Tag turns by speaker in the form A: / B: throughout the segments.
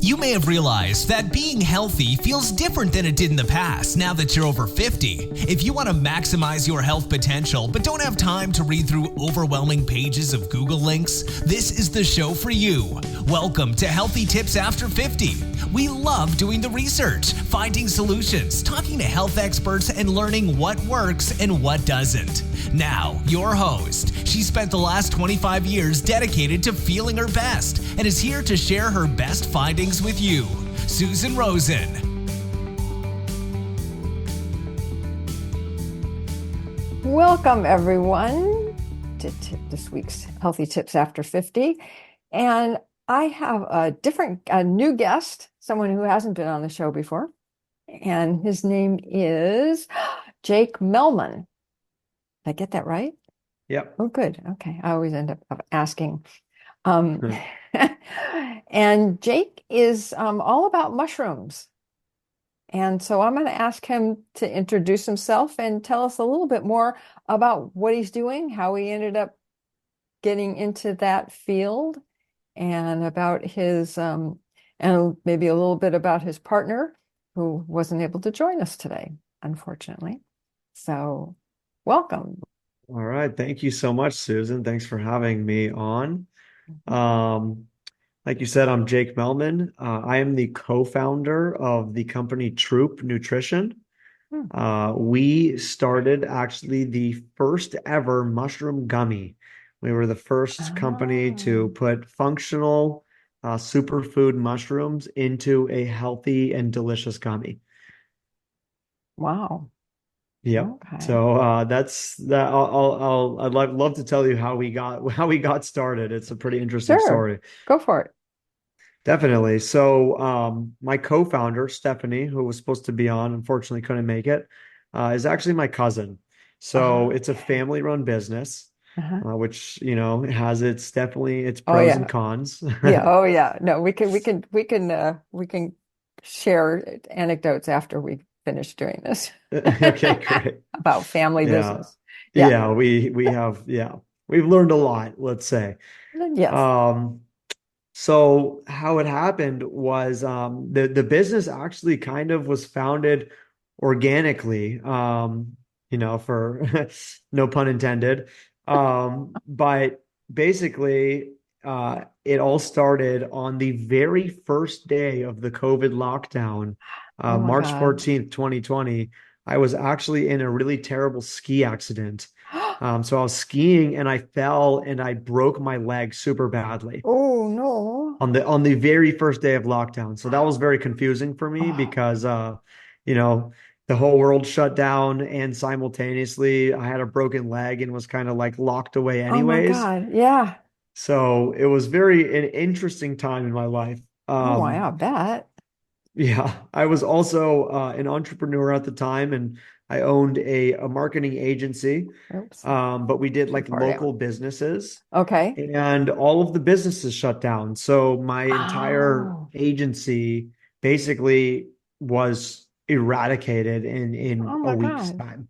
A: You may have realized that being healthy feels different than it did in the past now that you're over 50. If you want to maximize your health potential but don't have time to read through overwhelming pages of Google links, this is the show for you. Welcome to Healthy Tips After 50. We love doing the research, finding solutions, talking to health experts, and learning what works and what doesn't. Now, your host. She spent the last 25 years dedicated to feeling her best and is here to share her best findings with you, Susan Rosen.
B: Welcome, everyone, to this week's Healthy Tips After 50. And I have a new guest, someone who hasn't been on the show before. And his name is Jake Mellman. Did I get that right?
C: Yep.
B: Oh, good. Okay. I always end up asking. And Jake is all about mushrooms. And so I'm going to ask him to introduce himself and tell us a little bit more about what he's doing, how he ended up getting into that field, and about his, and maybe a little bit about his partner who wasn't able to join us today, unfortunately. So welcome.
C: All right. Thank you so much, Susan. Thanks for having me on. Like you said, I'm Jake Mellman. I am the co-founder of the company Troop Nutrition. We started actually the first ever mushroom gummy. We were the first company to put functional superfood mushrooms into a healthy and delicious gummy.
B: Wow.
C: Yep.
B: Okay.
C: So that's that. I'd love to tell you how we got started. It's a pretty interesting story.
B: Go for it.
C: Definitely. So my co-founder, Stephanie, who was supposed to be on, unfortunately couldn't make it, is actually my cousin. So it's a family-run business, which, has its pros and cons.
B: Yeah. Oh yeah. No, we can share anecdotes after we finish doing this.
C: Okay, great.
B: About family business.
C: Yeah, we've learned a lot, let's say.
B: Yes.
C: So how it happened was the business actually kind of was founded organically, for no pun intended. But basically, it all started on the very first day of the COVID lockdown, March 14th, 2020. I was actually in a really terrible ski accident. So I was skiing and I fell and I broke my leg super badly.
B: Oh no.
C: On the very first day of lockdown. So that was very confusing for me because the whole world shut down and simultaneously I had a broken leg and was kind of like locked away anyways.
B: Oh my God. Yeah.
C: So it was an interesting time in my life.
B: I bet.
C: Yeah, I was also an entrepreneur at the time, and I owned a marketing agency.
B: Oops.
C: But we did like local businesses.
B: Okay.
C: And all of the businesses shut down. So my entire agency basically was eradicated in a week's time.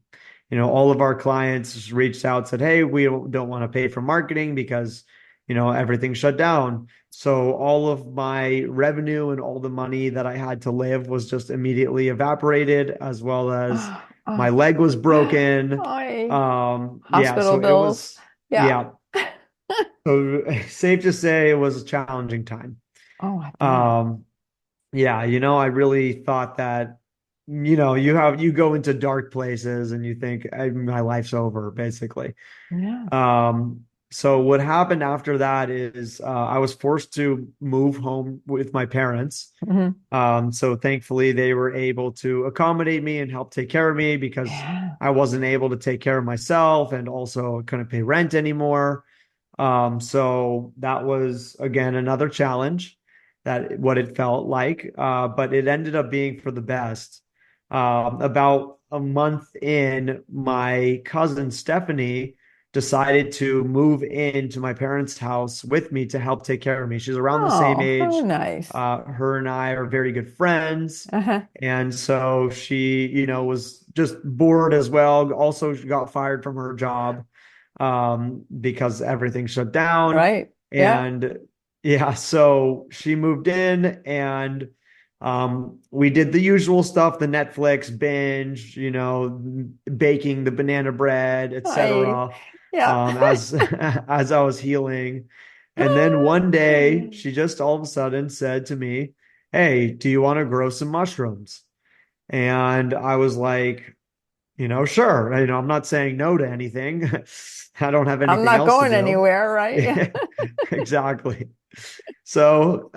C: All of our clients just reached out, said, "Hey, we don't want to pay for marketing because everything shut down." So all of my revenue and all the money that I had to live was just immediately evaporated, as well as my leg was broken.
B: Hospital bills.
C: Yeah. So safe to say it was a challenging time. I really thought that, you go into dark places and you think my life's over, basically.
B: Yeah.
C: So what happened after that is I was forced to move home with my parents. So thankfully they were able to accommodate me and help take care of me because I wasn't able to take care of myself and also couldn't pay rent anymore. So that was, again, another challenge, that what it felt like, but it ended up being for the best. About a month in, my cousin Stephanie decided to move into my parents' house with me to help take care of me. She's around the same age.
B: Oh, nice.
C: Her and I are very good friends. And so she, was just bored as well. Also, she got fired from her job because everything shut down.
B: Right.
C: And yeah, so she moved in and we did the usual stuff, the Netflix binge, baking the banana bread,
B: I,
C: etc.
B: yeah.
C: As as I was healing. And then one day she just all of a sudden said to me, "Hey, do you want to grow some mushrooms?" And I was like, sure. I'm not saying no to anything. I don't have
B: I'm
C: anything
B: not
C: else to
B: going
C: do.
B: anywhere, right?
C: Yeah, exactly. So,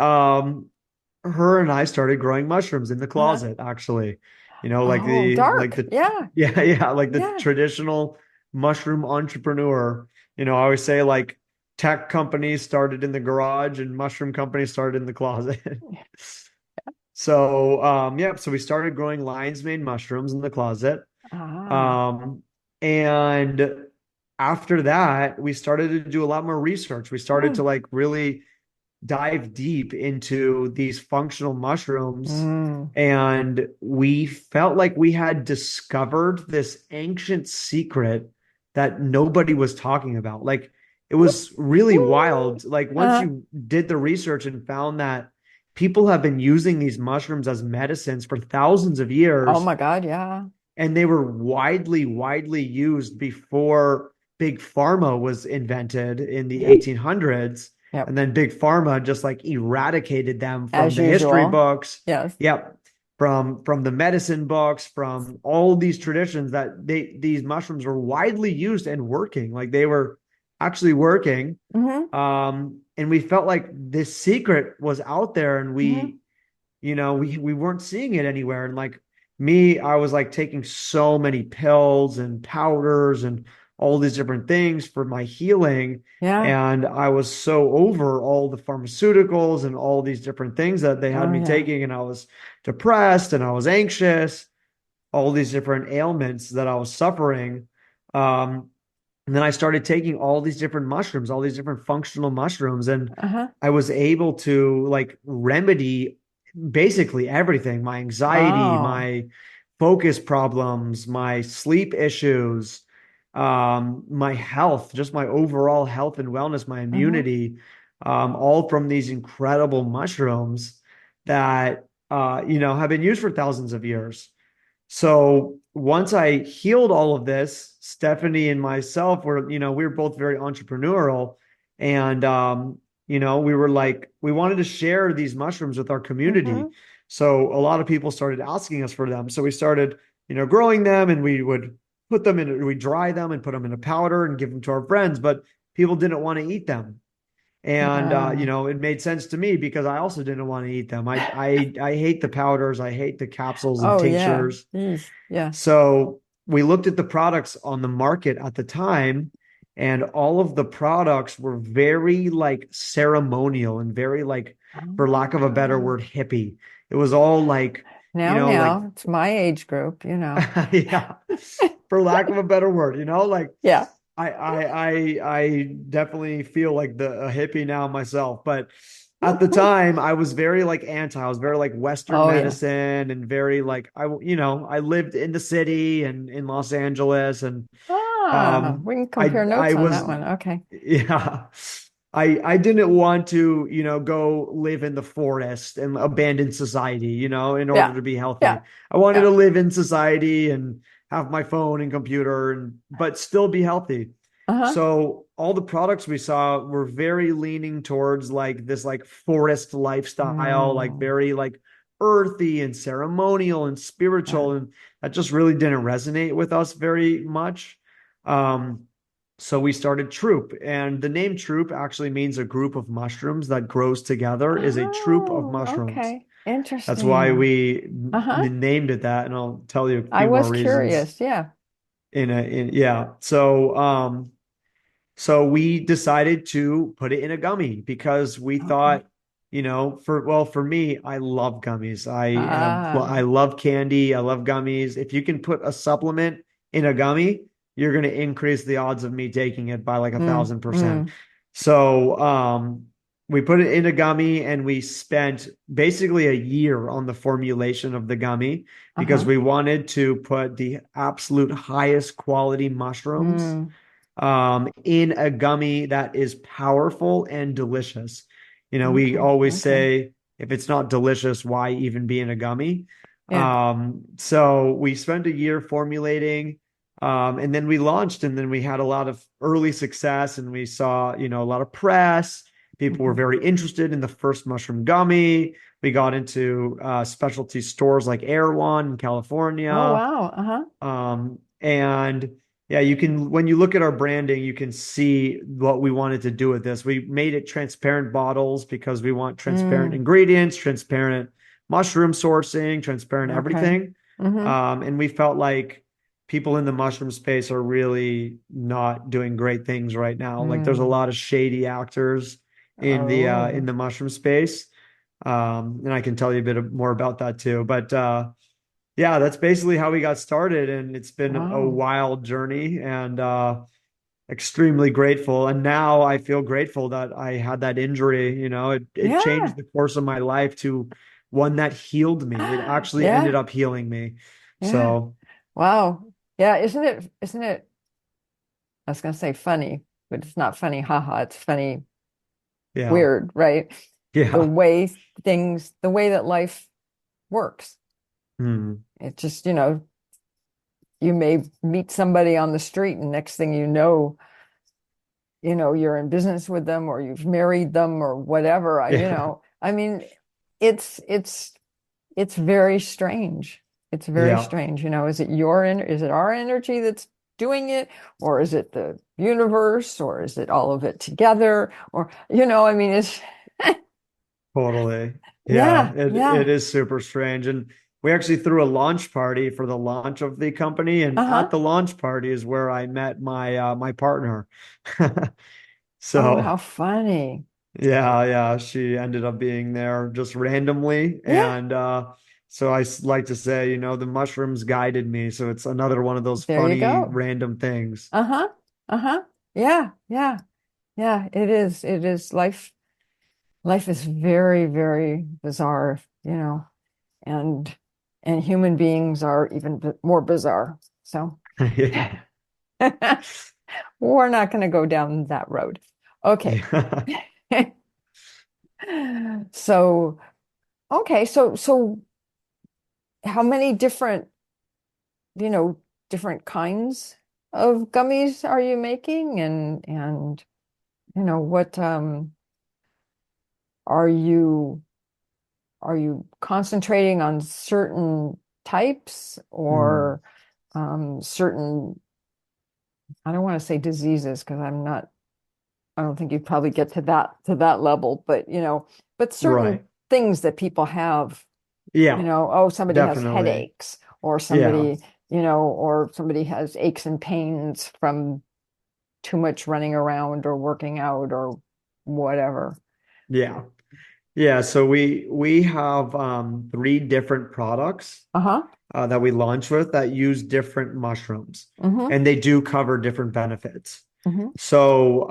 C: her and I started growing mushrooms in the
B: Uh-huh.
C: closet, actually.
B: Oh,
C: Like
B: dark.
C: the
B: Yeah.
C: yeah, yeah, like the
B: Yeah.
C: traditional mushroom entrepreneur. I always say like tech companies started in the garage and mushroom companies started in the closet. So, yeah, so we started growing lion's mane mushrooms in the closet.
B: Ah.
C: Um, and after that, we started to do a lot more research. We started to
B: Mm.
C: like really dive deep into these functional mushrooms,
B: Mm.
C: and we felt like we had discovered this ancient secret that nobody was talking about. Like it was really wild. Like once
B: Uh,
C: you did the research and found that people have been using these mushrooms as medicines for thousands of
B: oh
C: years,
B: my God, yeah.
C: and they were widely used before big pharma was invented in the
B: Yep.
C: 1800s.
B: Yep.
C: And then big pharma just like eradicated them from
B: As
C: the history
B: usual.
C: books.
B: Yes.
C: Yep. From the medicine books, from all these traditions, that these mushrooms were widely used and working. Like they were actually working.
B: Hmm.
C: And we felt like this secret was out there, and
B: Hmm.
C: we weren't seeing it anywhere. And like me, I was like taking so many pills and powders and all these different things for my healing.
B: Yeah.
C: And I was so over all the pharmaceuticals and all these different things that they had
B: Oh
C: me
B: yeah.
C: taking. And I was depressed and I was anxious, all these different ailments that I was suffering. Um, and then I started taking all these different mushrooms, all these different functional mushrooms, and
B: Uh-huh.
C: I was able to like remedy basically everything, my anxiety,
B: Oh.
C: my focus problems, my sleep issues, my health, just my overall health and wellness, my
B: Hmm.
C: immunity, all from these incredible mushrooms that, have been used for thousands of years. So once I healed all of this, Stephanie and myself we were both very entrepreneurial, and we were like, we wanted to share these mushrooms with our community.
B: Hmm.
C: So a lot of people started asking us for them. So we started, growing them, and we would we dry them and put them in a powder and give them to our friends, but people didn't want to eat them. And
B: Uh,
C: it made sense to me because I also didn't want to eat them. I hate the powders, I hate the capsules and
B: oh yeah.
C: tinctures.
B: Jeez. Yeah.
C: So we looked at the products on the market at the time, and all of the products were very like ceremonial and very like, for lack of a better
B: Ah.
C: word, hippie. It was all like, like
B: Now, it's my age group, you know.
C: yeah, for lack of a better word, like
B: Yeah.
C: I definitely feel like a hippie now myself, but at the time I was very like I was very like Western
B: Oh yeah.
C: medicine, and very like I lived in the city and in Los Angeles, and
B: Ah, we can compare
C: I
B: notes on that
C: was,
B: one. Okay.
C: yeah, I didn't want to go live in the forest and abandon society, in order
B: Yeah.
C: to be healthy.
B: Yeah.
C: I wanted
B: Yeah.
C: to live in society and have my phone and computer, but still be healthy.
B: Uh-huh.
C: So all the products we saw were very leaning towards like this like forest lifestyle, like
B: Mm.
C: very like earthy and ceremonial and
B: Yeah.
C: spiritual, and that just really didn't resonate with us very much. Um, so we started Troop, and the name Troop actually means a group of mushrooms that grows together, is a troop of
B: Oh,
C: mushrooms.
B: okay.
C: That's why
B: Interesting.
C: we
B: Uh-huh.
C: named it that, and I'll tell you a
B: I
C: few more
B: was
C: reasons
B: curious. Yeah.
C: yeah. So we decided to put it in a gummy because we
B: Okay.
C: thought, for me, I love gummies. I
B: Ah.
C: love candy. I love gummies. If you can put a supplement in a gummy, you're going to increase the odds of me taking it by like a
B: Mm.
C: 1,000%.
B: Mm.
C: So, we put it in a gummy, and we spent basically a year on the formulation of the gummy because
B: Uh-huh.
C: we wanted to put the absolute highest quality mushrooms
B: Mm.
C: in a gummy that is powerful and delicious. We
B: Okay.
C: always
B: Okay.
C: say if it's not delicious, why even be in a gummy?
B: Yeah.
C: So we spent a year formulating, and then we launched, and then we had a lot of early success, and we saw, a lot of press. People were
B: Mhm.
C: very interested in the first mushroom gummy. We got into specialty stores like Erewhon in
B: Oh,
C: California.
B: wow. Uh-huh.
C: And yeah, when you look at our branding, you can see what we wanted to do with this. We made it transparent bottles because we want transparent
B: Mm,
C: ingredients, transparent mushroom sourcing, transparent
B: okay.
C: everything.
B: Mm-hmm.
C: And we felt like people in the mushroom space are really not doing great things right now. Like there's a
B: Mm.
C: lot of shady actors in
B: Oh,
C: the mushroom space. And I can tell you a bit more about that too. But yeah, that's basically how we got started. And it's been a
B: wow.
C: wild journey and extremely grateful. And now I feel grateful that I had that injury. It
B: Yeah.
C: changed the course of my life to one that healed me. It actually ended
B: Yeah.
C: up healing me.
B: Yeah.
C: So,
B: Wow. Yeah, isn't it, I was gonna say funny, but it's not funny, haha, it's funny,
C: yeah.
B: weird, right? The
C: Yeah.
B: way the way that life works.
C: Hmm.
B: It just, you may meet somebody on the street and next thing you're in business with them or you've married them or whatever.
C: Yeah.
B: I mean, it's it's it's very strange. It's very
C: Yeah.
B: strange. Is it our energy that's doing it, or is it the universe, or is it all of it together? Or, I mean, it's
C: Totally. Yeah.
B: yeah,
C: It
B: yeah.
C: is super strange. And we actually threw a launch party for the launch of the company. And at
B: Uh-huh.
C: the launch party is where I met my partner.
B: Oh, how
C: So
B: funny.
C: yeah, yeah, she ended up being there just randomly.
B: Yeah,
C: And so like to say, the mushrooms guided me. So it's another one of those
B: there you
C: funny
B: go.
C: random things.
B: Uh-huh. Uh-huh. Yeah, yeah, yeah. It is. It is life is very, very bizarre, and and human beings are even more bizarre. So
C: Yeah.
B: we're not going to go down that road. Okay.
C: Yeah.
B: So, okay, so how many you know, different kinds of gummies are you making, and what are you are you concentrating on certain types
C: Hmm.
B: or certain, I don't want to say diseases because I don't think you'd probably get to that level, but but certain
C: Right.
B: things that people have,
C: Yeah,
B: oh, somebody has
C: definitely.
B: headaches, or
C: Yeah.
B: somebody has aches and pains from too much running around or working out or whatever.
C: Yeah. Yeah. So we have three different products
B: Uh-huh.
C: that we launch with that use different mushrooms,
B: Mm-hmm.
C: and they do cover different benefits.
B: Mm-hmm.
C: So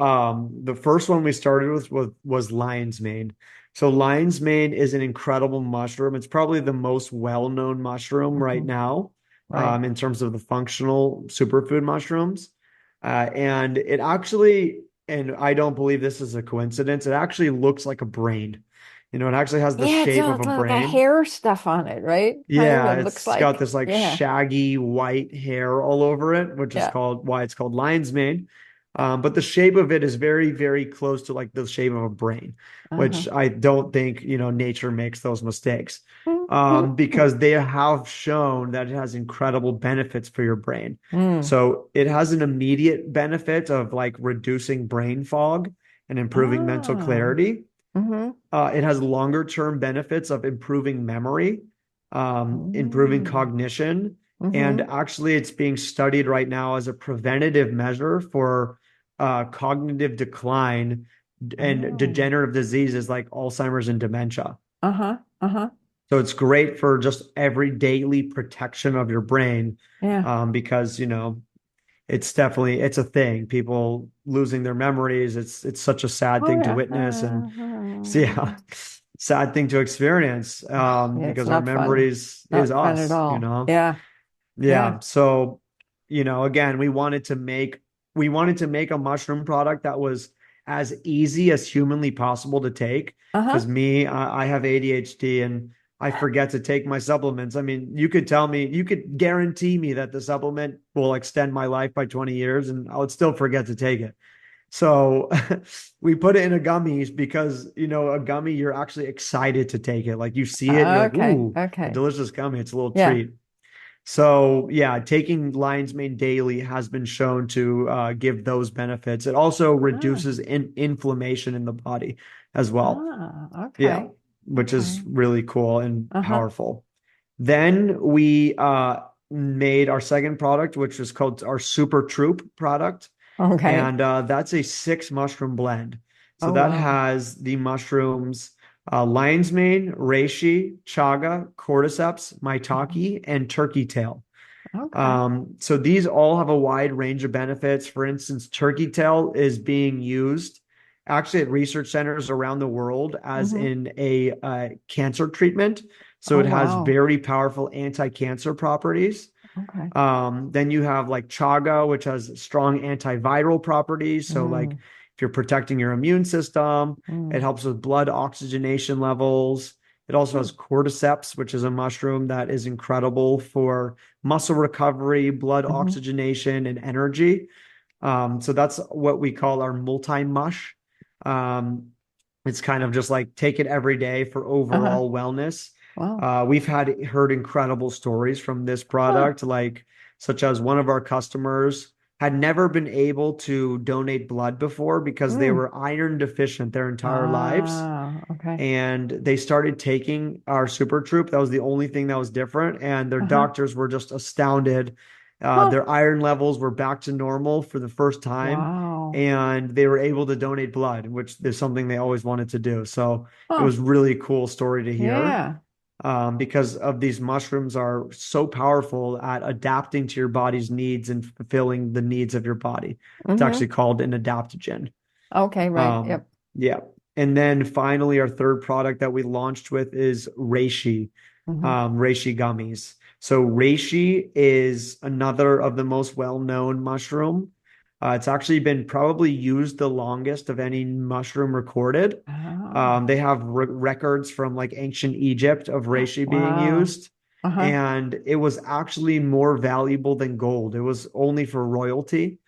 C: the first one we started with was lion's mane. So lion's mane is an incredible mushroom. It's probably the most well-known mushroom right
B: Mm-hmm.
C: now
B: Right.
C: in terms of the functional superfood mushrooms. And it actually, and I don't believe this is a coincidence, it actually looks like a brain. It actually has the
B: Yeah,
C: shape of
B: it's
C: a
B: like a
C: brain.
B: hair stuff on it, right? Kind of,
C: Yeah,
B: it looks
C: it's got
B: like,
C: this like
B: yeah.
C: shaggy white hair all over it, which is
B: Yeah.
C: called why it's called lion's mane. But the shape of it is very, very close to like the shape of a brain,
B: Uh-huh.
C: which I don't think, nature makes those mistakes.
B: Mm-hmm.
C: Because they have shown that it has incredible benefits for your brain.
B: Mm.
C: So it has an immediate benefit of like reducing brain fog and improving mental
B: Ah.
C: clarity.
B: Mm-hmm.
C: It has longer term benefits of improving memory, improving
B: Mm.
C: cognition, and
B: Mm-hmm.
C: actually, it's being studied right now as a preventative measure for cognitive decline and
B: Oh.
C: degenerative diseases like Alzheimer's and dementia.
B: Uh-huh. Uh-huh.
C: So it's great for just every daily protection of your brain,
B: Yeah.
C: because it's a thing. People losing their memories. It's such a sad
B: Oh
C: thing to
B: yeah.
C: witness, and so yeah, sad thing to experience.
B: Yeah, it's
C: Because our
B: not fun.
C: memories is
B: Not fun at
C: us.
B: all. Yeah. Yeah.
C: Yeah. So, again, we wanted to make a mushroom product that was as easy as humanly possible to take.
B: Uh-huh.
C: Because I have ADHD and I forget to take my supplements. I mean, you could tell me, you could guarantee me that the supplement will extend my life by 20 years and I would still forget to take it. So we put it in a gummies because, a gummy, you're actually excited to take it. Like you see it and you're like,
B: Okay.
C: ooh, a
B: Okay.
C: delicious gummy. It's a little
B: Yeah.
C: treat. So yeah, taking lion's mane daily has been shown to give those benefits. It also
B: Ah,
C: reduces inflammation in the body as well. Yeah,
B: okay.
C: which is
B: Okay.
C: really cool and
B: Uh-huh.
C: powerful. Then we made our second product, which is called our Super Troop product.
B: Okay.
C: And that's a 6 mushroom blend. So
B: Oh,
C: that
B: wow.
C: has the mushrooms lion's mane, reishi, chaga, cordyceps,
B: Mhm.
C: maitake, and turkey tail.
B: Okay.
C: So these all have a wide range of benefits. For instance, turkey tail is being used actually at research centers around the world as
B: Hmm.
C: in a cancer treatment. So
B: Oh,
C: it has
B: wow.
C: very powerful anti-cancer properties.
B: Okay.
C: Then you have like chaga, which has strong antiviral properties. So, like
B: Mm,
C: if you're protecting your immune system, it
B: mm,
C: helps with blood oxygenation levels. It also
B: mm,
C: has cordyceps, which is a mushroom that is incredible for muscle recovery, blood
B: hmm.
C: oxygenation, and energy. So that's what we call our multi-mush. Um, it's kind of just like take it every day for
B: Uh-huh.
C: overall wellness.
B: Wow.
C: We've heard incredible stories from this
B: Huh.
C: product, like such as one of our customers had never been able to donate blood before because they
B: Mm.
C: were iron deficient their entire lives.
B: Okay.
C: And they started taking our Super Troop. That was the only thing that was different. And their
B: Uh-huh.
C: doctors were just astounded.
B: Huh.
C: Their iron levels were back to normal for the first time.
B: Wow.
C: And they were able to donate blood, which is something they always wanted to do. So it
B: Huh.
C: was really cool story to hear
B: Yeah.
C: because of these mushrooms are so powerful at adapting to your body's needs and fulfilling the needs of your body. It's
B: Hmm.
C: actually called an adaptogen.
B: Okay, right.
C: Um,
B: Yep.
C: yeah. And then finally, our third product that we launched with is
B: Hmm.
C: reishi gummies. So reishi is another of the most well-known mushroom. It's actually been probably used the longest of any mushroom recorded.
B: Oh.
C: They have records from like ancient Egypt of reishi being
B: Wow.
C: used,
B: Uh-huh.
C: and it was actually more valuable than gold. It was only for royalty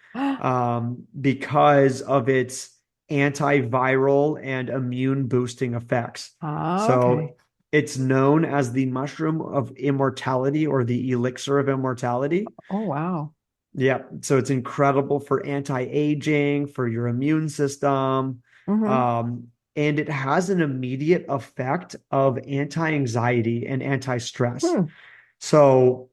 C: because of its antiviral and immune boosting effects. So
B: Okay.
C: it's known as the mushroom of immortality or the elixir of immortality.
B: Oh, wow.
C: Yeah. So it's incredible for anti-aging, for your immune system.
B: Hmm.
C: Um, and it has an immediate effect of anti-anxiety and anti-stress.
B: Hmm.
C: So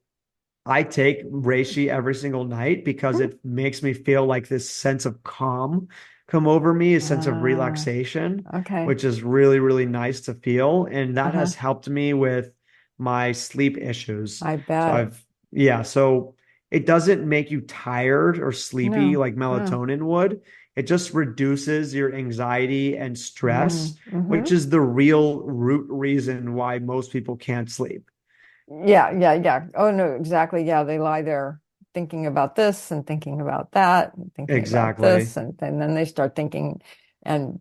C: I take reishi every single night because
B: Hmm.
C: it makes me feel like this sense of calm come over me, a sense of
B: Ah,
C: relaxation,
B: okay.
C: which is really, really nice to feel. And that
B: Uh-huh.
C: has helped me with my sleep issues.
B: I
C: So
B: bet.
C: so it doesn't make you tired or sleepy
B: No.
C: like
B: No.
C: melatonin would. It just reduces your anxiety and stress, which
B: Mm-hmm.
C: is the real root reason why most people can't sleep.
B: Yeah, yeah, yeah. Oh, no, exactly. Yeah, they lie there thinking about this and thinking about that and thinking about
C: Exactly.
B: this. And then they start thinking and,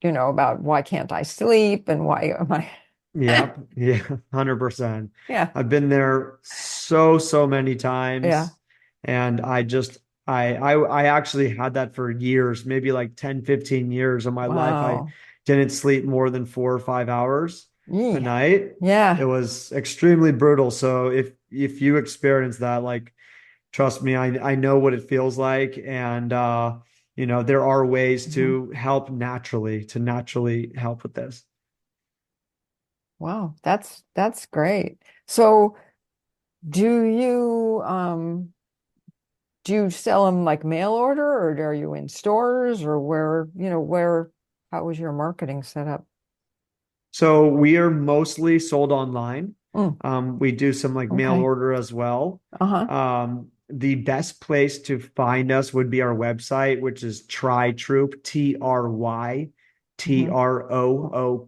B: about why can't I sleep and why am I?
C: Yep. Yeah. 100%.
B: Yeah,
C: I've been there so many
B: yeah.
C: times. And I actually had that for years, maybe like 10, 15 years of my life. I
B: Wow.
C: didn't sleep more than 4 or 5 hours a
B: Yeah.
C: night. It
B: Yeah.
C: was extremely brutal. So if you experience that, like, trust me, I know what it feels like. And there are ways
B: Mhm.
C: to help to naturally help with this.
B: Wow. That's great. So do you sell them like mail order or are you in stores or where how was your marketing set up?
C: So we are mostly sold online.
B: Mm,
C: We do some like mail
B: okay.
C: order as well.
B: Uh-huh.
C: The best place to find us would be our website, which is TryTroop,
B: Hmm.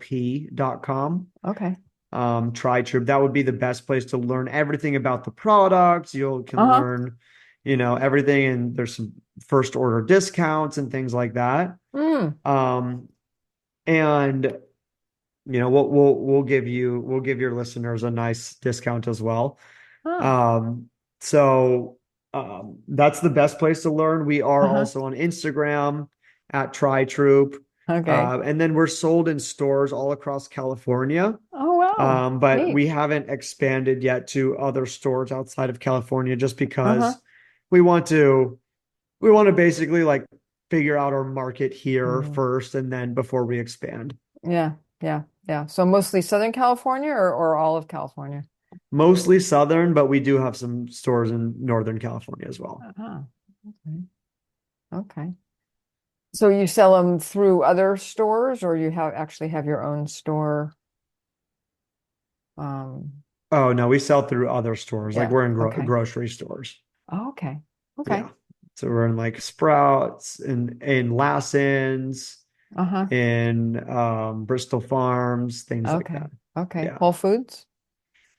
C: TryTroop.com.
B: Okay.
C: TryTroop. That would be the best place to learn everything about the products. You can
B: Uh-huh.
C: learn, everything, and there's some first order discounts and things like that.
B: Mm.
C: Um, and we'll give your listeners a nice discount as well.
B: Huh.
C: Um, so that's the best place to learn. We are
B: Uh-huh.
C: also on Instagram at TryTroop.
B: Okay.
C: And then we're sold in stores all across California.
B: Oh, wow.
C: But
B: Neat.
C: we haven't expanded yet to other stores outside of California just
B: Uh-huh.
C: because we want to we want to basically like figure out our market here
B: Mm.
C: first and then before we expand.
B: Yeah. Yeah. Yeah. So mostly Southern California or all of California?
C: Mostly Southern, but we do have some stores in Northern California as well.
B: Uh-huh. Okay. Okay. So you sell them through other stores or you have actually have your own store? Um,
C: Oh no, we sell through other stores. Like
B: yeah.
C: we're in
B: Okay.
C: grocery stores.
B: Oh, okay. Okay.
C: Yeah. So we're in like Sprouts and in Lassen's,
B: Uh-huh.
C: in Bristol Farms, things like
B: Okay.
C: that.
B: Okay.
C: Yeah.
B: Whole Foods?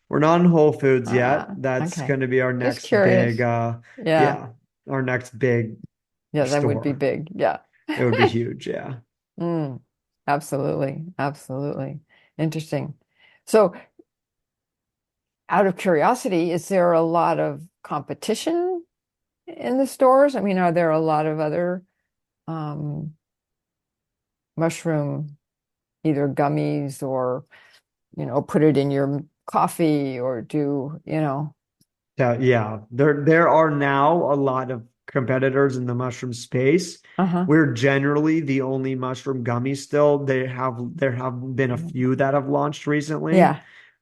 C: We're not in Whole Foods yet.
B: Ah,
C: That's
B: okay.
C: going to be our
B: Just
C: next big
B: curious. Yeah.
C: yeah, our next big
B: Yeah, that would be
C: store.
B: big. Yeah.
C: It would be huge, yeah.
B: Mm, absolutely. Absolutely. Interesting. So, out of curiosity, is there a lot of competition in the stores? I mean, are there a lot of other um, mushroom, either gummies or, put it in your coffee or do,
C: Yeah, there are now a lot of competitors in the mushroom space.
B: uh-huh.
C: We're generally the only mushroom gummy still. There have been a few that have launched recently.
B: Yeah.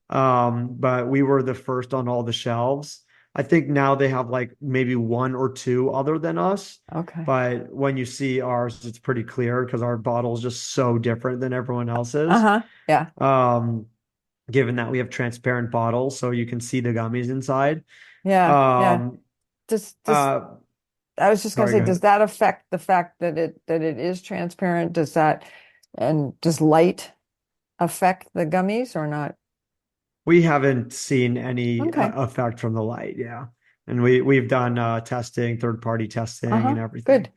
C: But we were the first on all the shelves. I think now they have like maybe one or two other than us.
B: Okay.
C: But when you see ours, it's pretty clear because our bottle is just so different than everyone else's.
B: Uh-huh. Yeah.
C: Um, Given that we have transparent bottles, so you can see the gummies inside.
B: Yeah. Yeah.
C: Um,
B: Does
C: uh,
B: I was just gonna
C: Sorry,
B: say,
C: go
B: does
C: ahead.
B: that affect the fact that it is transparent? And does light affect the gummies or not?
C: We haven't seen any
B: Okay.
C: effect from the light, yeah. And we've done testing, third party testing
B: Uh-huh.
C: and everything.
B: Good.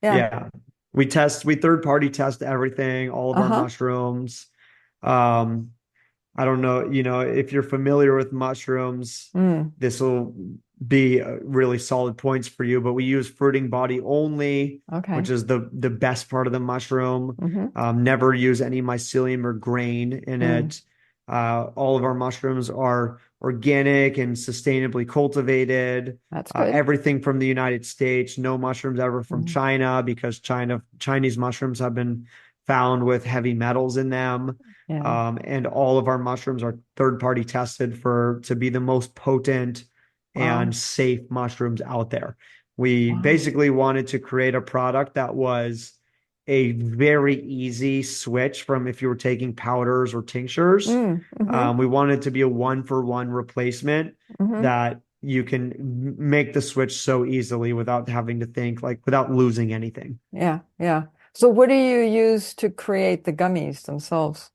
B: Yeah.
C: Yeah. We third party test everything, all of our
B: Uh-huh.
C: mushrooms. Um, I don't know, if you're familiar with mushrooms,
B: Mm.
C: this will be really solid points for you, but we use fruiting body only,
B: Okay.
C: which is the best part of the mushroom.
B: Mm-hmm.
C: Never use any mycelium or grain in
B: Mm.
C: it. All of our mushrooms are organic and sustainably cultivated.
B: That's good.
C: Everything from the United States, no mushrooms ever from
B: Mm.
C: China because Chinese mushrooms have been found with heavy metals in them.
B: Yeah.
C: And all of our mushrooms are third party tested to be the most potent and
B: Wow.
C: safe mushrooms out there. We
B: Wow.
C: basically wanted to create a product that was a very easy switch from if you were taking powders or tinctures.
B: Mm. Mm-hmm.
C: We wanted it to be a one-for-one replacement
B: Mm-hmm.
C: that you can make the switch so easily without having to think, like without losing anything.
B: Yeah. Yeah. So what do you use to create the gummies themselves?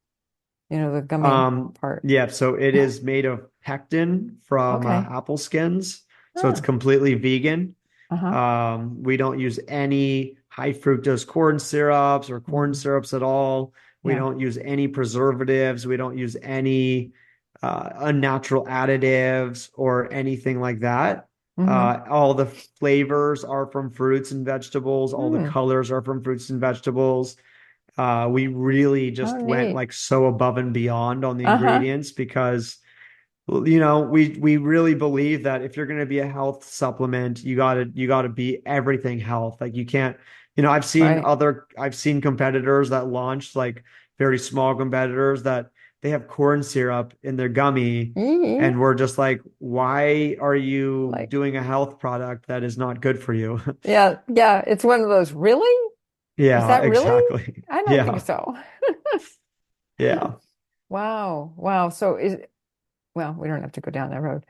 B: The gummy part.
C: Yeah, so it is made of pectin from
B: Okay.
C: apple skins. So it's
B: Ah.
C: completely vegan.
B: Uh-huh.
C: We don't use any high fructose corn syrups or corn
B: Mm.
C: syrups at all. We
B: Yeah.
C: don't use any preservatives. We don't use any unnatural additives or anything like that.
B: Mm-hmm.
C: All the flavors are from fruits and vegetables. All the
B: Mm.
C: colors are from fruits and vegetables. We really
B: Oh,
C: just went
B: neat.
C: like so above and beyond on the
B: Uh-huh.
C: ingredients because we really believe that if you're going to be a health supplement, you gotta be everything health. Like you can't,
B: Right.
C: I've seen competitors that launched like very small competitors that they have corn syrup in their gummy,
B: Ee.
C: and we're just like, why are you
B: Like,
C: doing a health product that is not good for you?
B: yeah, yeah. It's one of those, really? Is
C: Yeah,
B: that really?
C: exactly.
B: I don't think
C: Yeah,
B: so.
C: yeah.
B: Wow. Wow. Well, we don't have to go down that road.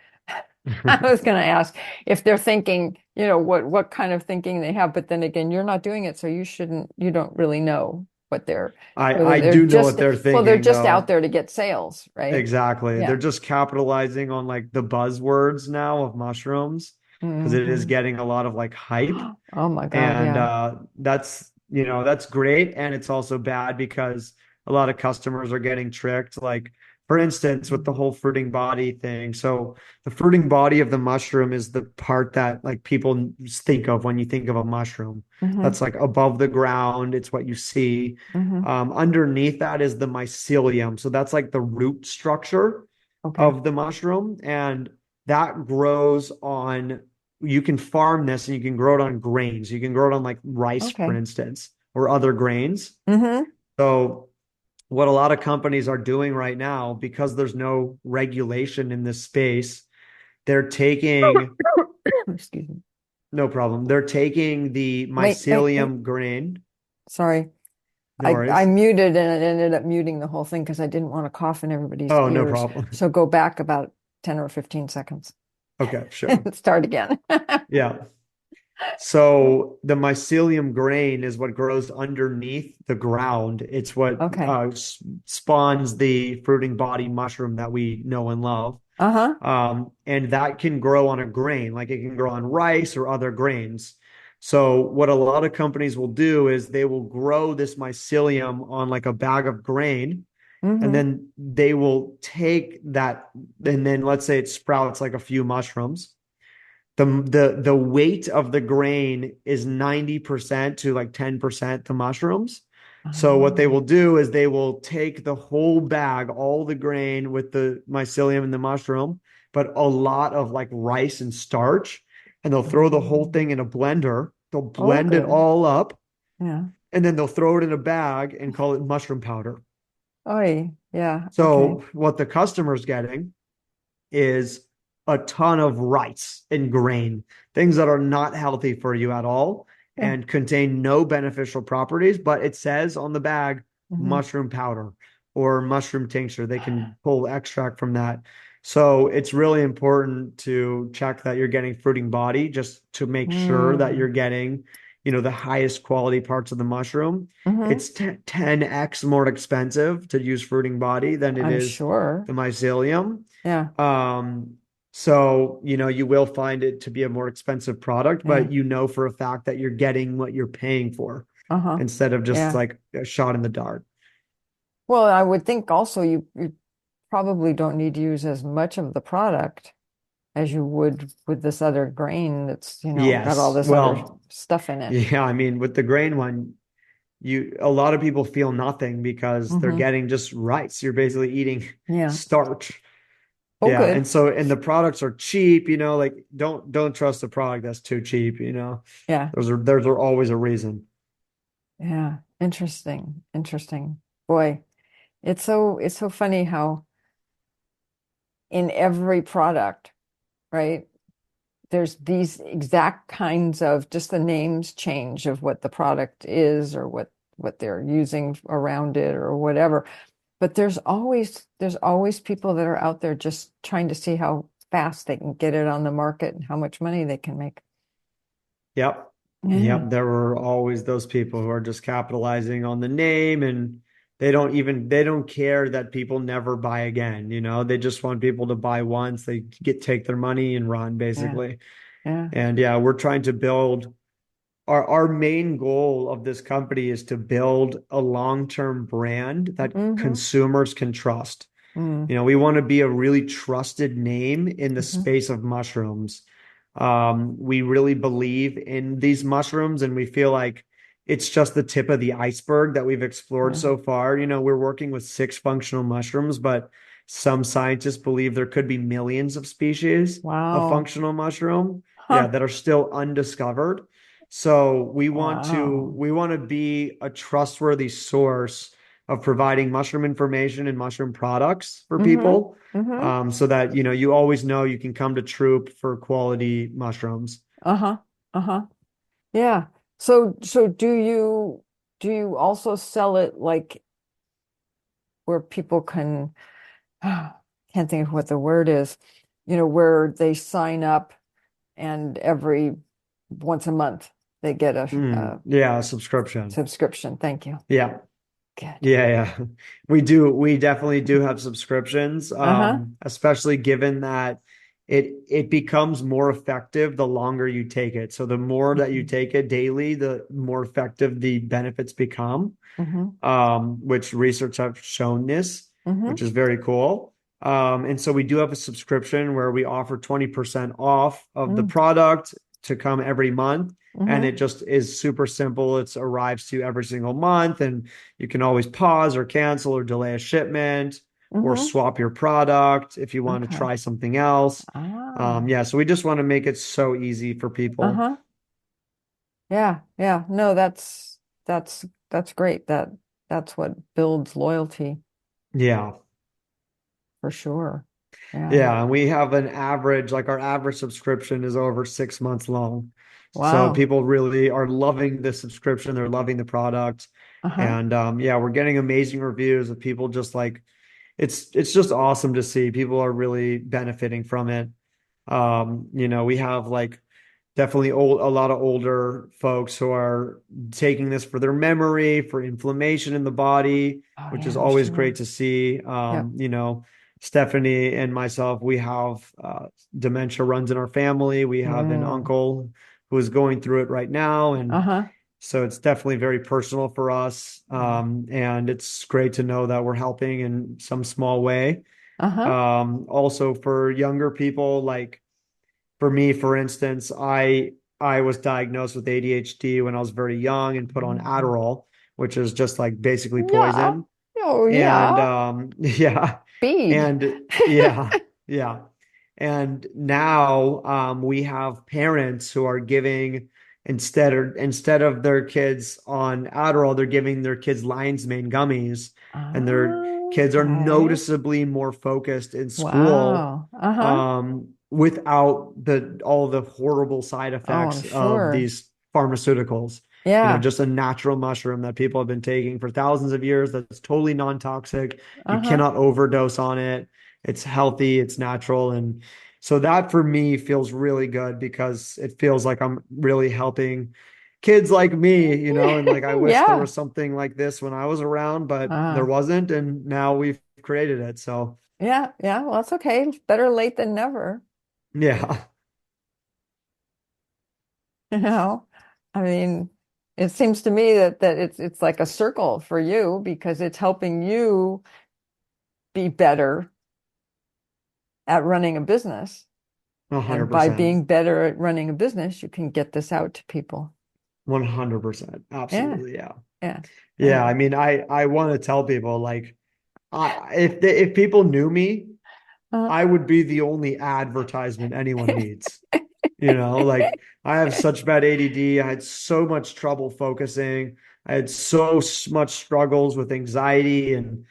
B: I was going to ask if they're thinking, what kind of thinking they have, but then again, you're not doing it, so you don't really know whether
C: I
B: they're
C: do know what
B: just,
C: they're
B: well, they're
C: thinking
B: just out
C: though.
B: there to get sales, right?
C: Exactly. They're
B: Yeah.
C: just capitalizing on like the buzzwords now of mushrooms because it is
B: Hmm.
C: getting a lot of like hype.
B: Oh my God.
C: And
B: Yeah.
C: that's that's great. And it's also bad because a lot of customers are getting tricked. Like, for instance, with the whole fruiting body thing. So the fruiting body of the mushroom is the part that like people think of when you think of a mushroom.
B: Mm-hmm.
C: That's like above the ground. It's what you see.
B: Mm-hmm.
C: Underneath that is the mycelium. So that's like the root structure
B: Okay.
C: of the mushroom. And that grows on, you can farm this and you can grow it on grains. You can grow it on like rice, for
B: Okay.
C: instance, or other grains.
B: Mm-hmm.
C: So what a lot of companies are doing right now, because there's no regulation in this space, they're taking,
B: Excuse me.
C: no problem, they're taking the
B: Wait.
C: mycelium grain.
B: Sorry.
C: No
B: I
C: worries.
B: muted and it ended up muting the whole thing because I didn't want to cough in everybody's
C: Oh, no
B: ears.
C: problem.
B: So go back about 10 or 15 seconds
C: Okay, sure.
B: and start again.
C: Yeah. So the mycelium grain is what grows underneath the ground. It's what
B: Okay.
C: spawns the fruiting body mushroom that we know and love.
B: Uh-huh.
C: And that can grow on a grain, like it can grow on rice or other grains. So what a lot of companies will do is they will grow this mycelium on like a bag of grain, and
B: Mm-hmm.
C: then they will take that, and then let's say it sprouts like a few mushrooms. The weight of the grain is 90% to like 10% the mushrooms. So what they
B: Oh,
C: will do is they will take the whole bag, all the grain with the mycelium and the mushroom, but a lot of like rice and starch, and they'll throw the whole
B: um,
C: thing in a blender. They'll
B: oh,
C: blend it
B: good.
C: all up,
B: Yeah.
C: and then they'll throw it in a bag and call it mushroom powder.
B: Oh, yeah. Okay.
C: So what the customer's getting is a ton of rice and grain, things that are not healthy for you at all
B: Yeah.
C: and contain no beneficial properties, but it says on the bag
B: Mm-hmm.
C: mushroom powder or mushroom tincture. They can pull extract from that. So it's really important to check that you're getting fruiting body just to make sure that
B: Mm.
C: you're getting, the highest quality parts of the mushroom.
B: Mm-hmm.
C: It's 10x more expensive to use fruiting body than it
B: I'm
C: is
B: sure.
C: the mycelium.
B: Yeah.
C: So, you will find it to be a more expensive product,
B: Yeah.
C: but you know for a fact that you're getting what you're paying for
B: Uh-huh.
C: instead of just
B: Yeah.
C: like a shot in the dark.
B: Well, I would think also you probably don't need to use as much of the product as you would with this other grain that's, got all
C: Yes.
B: this other
C: Well,
B: stuff in it.
C: yeah, I mean, with the grain one, a lot of people feel nothing because they're
B: Mm-hmm.
C: getting just rice. You're basically eating
B: Yeah.
C: starch.
B: Oh,
C: Yeah.
B: good.
C: And the products are cheap, like don't trust a product that's too cheap.
B: Yeah.
C: There's always a reason.
B: Yeah. Interesting. Interesting. Boy, it's so funny how in every product, right? There's these exact kinds of just the names change of what the product is or what they're using around it or whatever. But there's always people that are out there just trying to see how fast they can get it on the market and how much money they can make.
C: Yep.
B: Yeah.
C: Yep. There were always those people who are just capitalizing on the name, and they don't care that people never buy again. They just want people to buy once, they take their money and run
B: Yeah.
C: basically.
B: Yeah.
C: And yeah, we're trying to build our main goal of this company is to build a long-term brand that
B: Mm-hmm.
C: consumers can trust.
B: Mm.
C: We want to be a really trusted name in the
B: Mm-hmm.
C: space of mushrooms. We really believe in these mushrooms, and we feel like it's just the tip of the iceberg that we've explored
B: Yeah.
C: so far. We're working with 6 functional mushrooms, but some scientists believe there could be millions of species of
B: Wow.
C: functional mushroom, yeah,
B: Huh.
C: that are still undiscovered. So
B: Wow.
C: we want to be a trustworthy source of providing mushroom information and mushroom products for
B: Mm-hmm.
C: people,
B: Mm-hmm.
C: so that you always know you can come to Troop for quality mushrooms.
B: Uh-huh. Uh-huh. Yeah. So do you also sell it like where people can can't think of what the word is, where they sign up and every once a month they get a
C: Yeah, subscription.
B: subscription. Thank you.
C: Yeah.
B: Good.
C: Yeah. We definitely do have subscriptions,
B: Uh-huh.
C: especially given that it becomes more effective the longer you take it. So the more that you
B: Mhm.
C: take it daily, the more effective the benefits become,
B: Mhm.
C: which research have shown this, which
B: Mhm.
C: is very cool. And so we do have a subscription where we offer 20% off of the
B: Mhm.
C: product to come every month. And
B: Mhm.
C: it just is super simple. It arrives to you every single month, and you can always pause or cancel or delay a shipment or
B: Mhm.
C: swap your product if you want to
B: Okay.
C: try something else.
B: Ah.
C: Yeah, so we just want to make it so easy for people.
B: Uh-huh. Yeah. Yeah. No, that's great. That's what builds loyalty
C: Yeah.
B: for sure. Yeah.
C: Yeah, and we have an average, like our average subscription is over 6 months long. So
B: Wow.
C: people really are loving the subscription. They're loving the product.
B: Uh-huh.
C: And yeah, we're getting amazing reviews of people just like it's just awesome to see. People are really benefiting from it. We have like definitely a lot of older folks who are taking this for their memory, for inflammation in the body,
B: Oh
C: which
B: yeah,
C: is
B: I'm
C: always
B: sure.
C: great to see.
B: Yep.
C: Stephanie and myself, we have dementia runs in our family. We have an
B: Mm.
C: uncle who is going through it right now, and
B: Uh-huh.
C: so it's definitely very personal for us.
B: Yeah.
C: And it's great to know that we're helping in some small way.
B: Uh-huh.
C: Also for younger people, like for me, for instance, I was diagnosed with ADHD when I was very young and put on
B: Mhm.
C: Adderall, which is just like basically
B: Yeah.
C: poison.
B: Oh
C: And
B: yeah.
C: yeah,
B: Speed.
C: and yeah, yeah. And now we have parents who are giving instead of their kids on Adderall, they're giving their kids lion's mane gummies, and their kids are
B: Okay.
C: noticeably more focused in school
B: Wow. Uh-huh.
C: without the all the horrible side
B: Oh, I'm
C: effects of
B: sure.
C: these pharmaceuticals.
B: Yeah.
C: Just a natural mushroom that people have been taking for thousands of years that's totally non-toxic. You
B: Uh-huh.
C: cannot overdose on it. It's healthy, it's natural. And so that for me feels really good because it feels like I'm really helping kids like me, and like I wish there
B: Yeah.
C: was something like this when I was around, but there
B: Uh,
C: wasn't. And now we've created it. So
B: yeah. Yeah. Well, that's okay. Better late than never.
C: yeah.
B: You know, I mean, it seems to me that it's like a circle for you because it's helping you be better at running a business. And by
C: 100%.
B: being better at running a business, you can get this out to people.
C: 100%.
B: Yeah,
C: Absolutely. Yeah.
B: yeah,
C: Yeah.
B: yeah.
C: I mean, I want to tell people like, if people knew me,
B: Uh,
C: I would be the only advertisement anyone needs. Like I have such bad ADD. I had so much trouble focusing. I had much struggles with anxiety and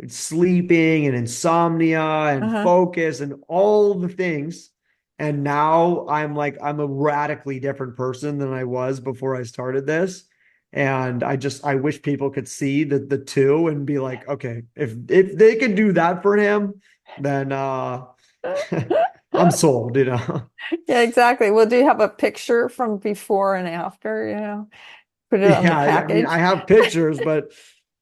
C: sleeping and insomnia and
B: uh-huh.
C: focus and all the things. And now I'm a radically different person than I was before I started this. And I wish people could see the two and be like, okay, if they can do that for him, then I'm sold.
B: Yeah, exactly. Well, do you have a picture from before and after, put it on the
C: Yeah, I mean, I
B: package?
C: have pictures, but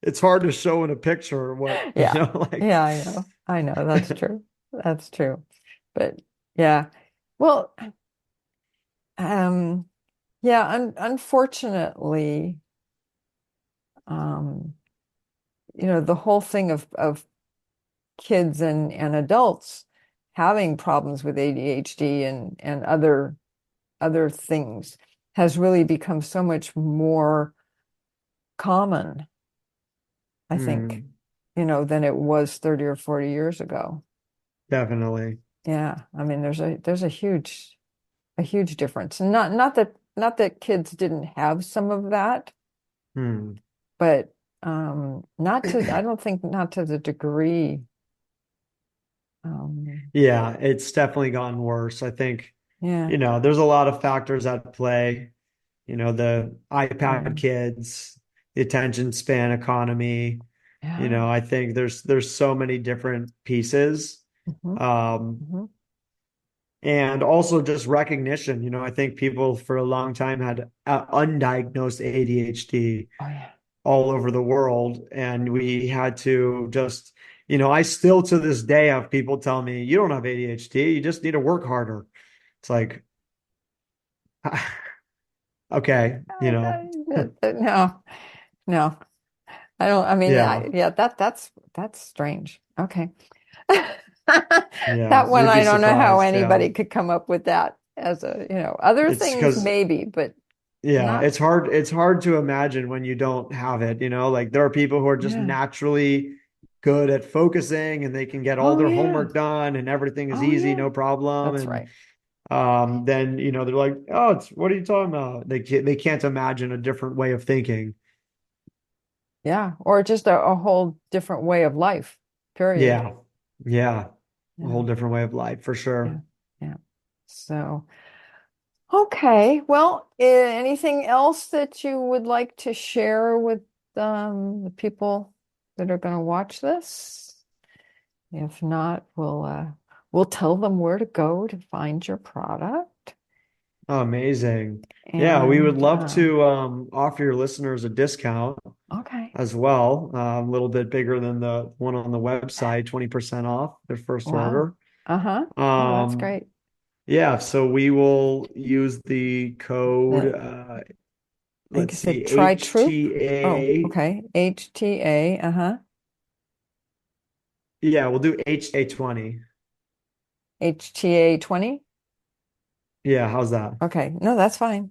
C: it's hard to show in a picture what,
B: Yeah.
C: like.
B: Yeah, I know. I know. That's true. That's true. But yeah. Well, um, yeah, unfortunately, um, the whole thing of kids and adults having problems with ADHD and other things has really become so much more common, I think,
C: Mm,
B: than it was 30 or 40 years ago.
C: definitely.
B: Yeah, I mean, there's a huge difference. And not that kids didn't have some of that,
C: Hmm.
B: but I don't think not to the degree. Um,
C: Yeah, it's definitely gotten worse. I think,
B: yeah,
C: there's a lot of factors at play. The iPad
B: um,
C: kids, the attention span economy.
B: yeah.
C: I think there's so many different pieces.
B: Hmm.
C: Um,
B: Hmm.
C: and also just recognition. I think people for a long time had undiagnosed ADHD
B: Oh yeah.
C: all over the world, and we had to just I still to this day have people tell me, you don't have ADHD, you just need to work harder. It's like, okay,
B: No, no, I don't. I mean,
C: yeah,
B: yeah, that's strange. Okay.
C: yeah,
B: That one,
C: you'd be
B: I don't know how
C: surprised. Yeah.
B: anybody could come up with that as a, other
C: It's
B: things
C: because,
B: maybe, but
C: yeah,
B: not.
C: it's hard to imagine when you don't have it, like there are people who are just
B: Yeah.
C: naturally good at focusing and they can get all
B: Oh
C: their
B: yeah.
C: homework done and everything is
B: Oh
C: easy,
B: yeah.
C: no problem.
B: That's
C: And
B: right.
C: then, they're like, oh, what are you talking about? They can't imagine a different way of thinking.
B: Yeah. Or just a whole different way of life, period.
C: Yeah. Yeah. A
B: Yeah.
C: whole different way of life for
B: Yeah.
C: sure.
B: Yeah. So, okay. Well, anything else that you would like to share with the people that are going to watch this? If not, we'll tell them where to go to find your product.
C: Oh, amazing. Yeah, we would
B: And
C: love to offer your listeners a discount
B: okay.
C: as well. A little bit bigger than the one on the website, 20% off their first
B: Wow.
C: order.
B: Uh-huh. Oh, that's
C: Um,
B: great.
C: yeah, so we will use the code,
B: The, I think
C: let's
B: you
C: see,
B: said try troop. Oh,
C: HTA.
B: okay. HTA. Uh-huh.
C: Yeah, we'll do HTA 20.
B: HTA 20.
C: Yeah, how's that?
B: Okay. No, that's fine.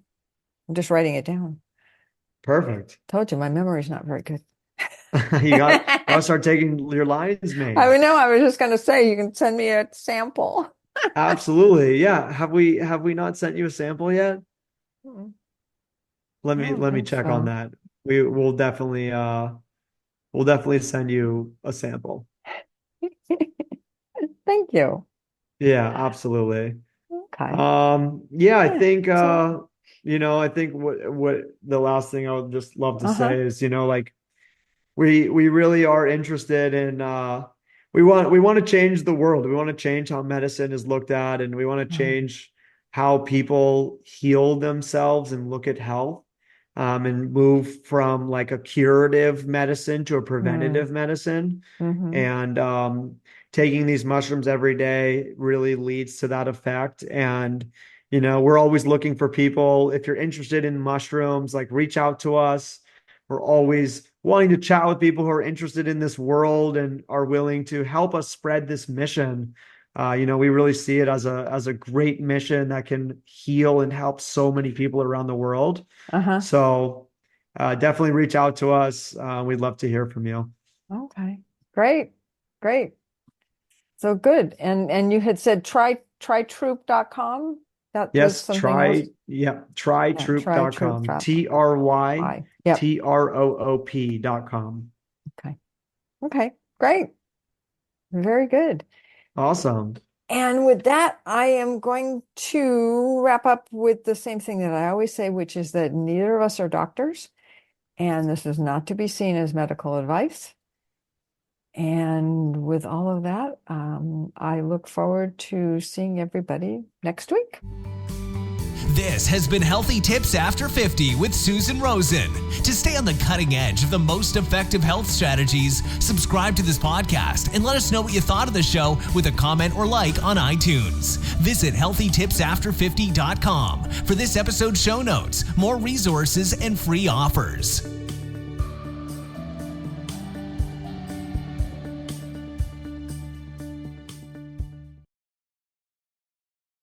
B: I'm just writing it down.
C: Perfect.
B: Told you my memory's not very good.
C: You gotta start taking your lines
B: I
C: made.
B: would know. I was just going to say you can send me a sample.
C: Absolutely. Yeah. Have we not sent you a sample yet?
B: Mm,
C: Let
B: I
C: me
B: don't
C: let me
B: think
C: check on
B: so.
C: that. We'll definitely send you a sample.
B: Thank you.
C: Yeah, absolutely.
B: Okay.
C: Yeah, I
B: Yeah.
C: think
B: So,
C: I think what the last thing I would just love to
B: uh-huh.
C: say is, like we really are interested in we want to change the world. We want to change how medicine is looked at, and we want to
B: Right.
C: change how people heal themselves and look at health, and move from like a curative medicine to a
B: Mm,
C: preventative medicine.
B: hmm.
C: And taking these mushrooms every day really leads to that effect. And we're always looking for people. If you're interested in mushrooms, like reach out to us. We're always wanting to chat with people who are interested in this world and are willing to help us spread this mission. We really see it as a great mission that can heal and help so many people around the world.
B: Uh-huh.
C: So definitely reach out to us. We'd love to hear from you.
B: Okay. Great. Great. So good. And you had said trytroop.com. That was
C: Yes,
B: something else.
C: yeah,
B: Yeah, trytroop.
C: trytroop.com.
B: Why? Yep.
C: TROOP.com.
B: Okay. Okay. Great. Very good.
C: Awesome.
B: And with that, I am going to wrap up with the same thing that I always say, which is that neither of us are doctors, and this is not to be seen as medical advice. And with all of that, I look forward to seeing everybody next week.
A: This has been Healthy Tips After 50 with Susan Rosen. To stay on the cutting edge of the most effective health strategies, subscribe to this podcast and let us know what you thought of the show with a comment or like on iTunes. Visit healthytipsafter50.com for this episode's show notes, more resources, and free offers.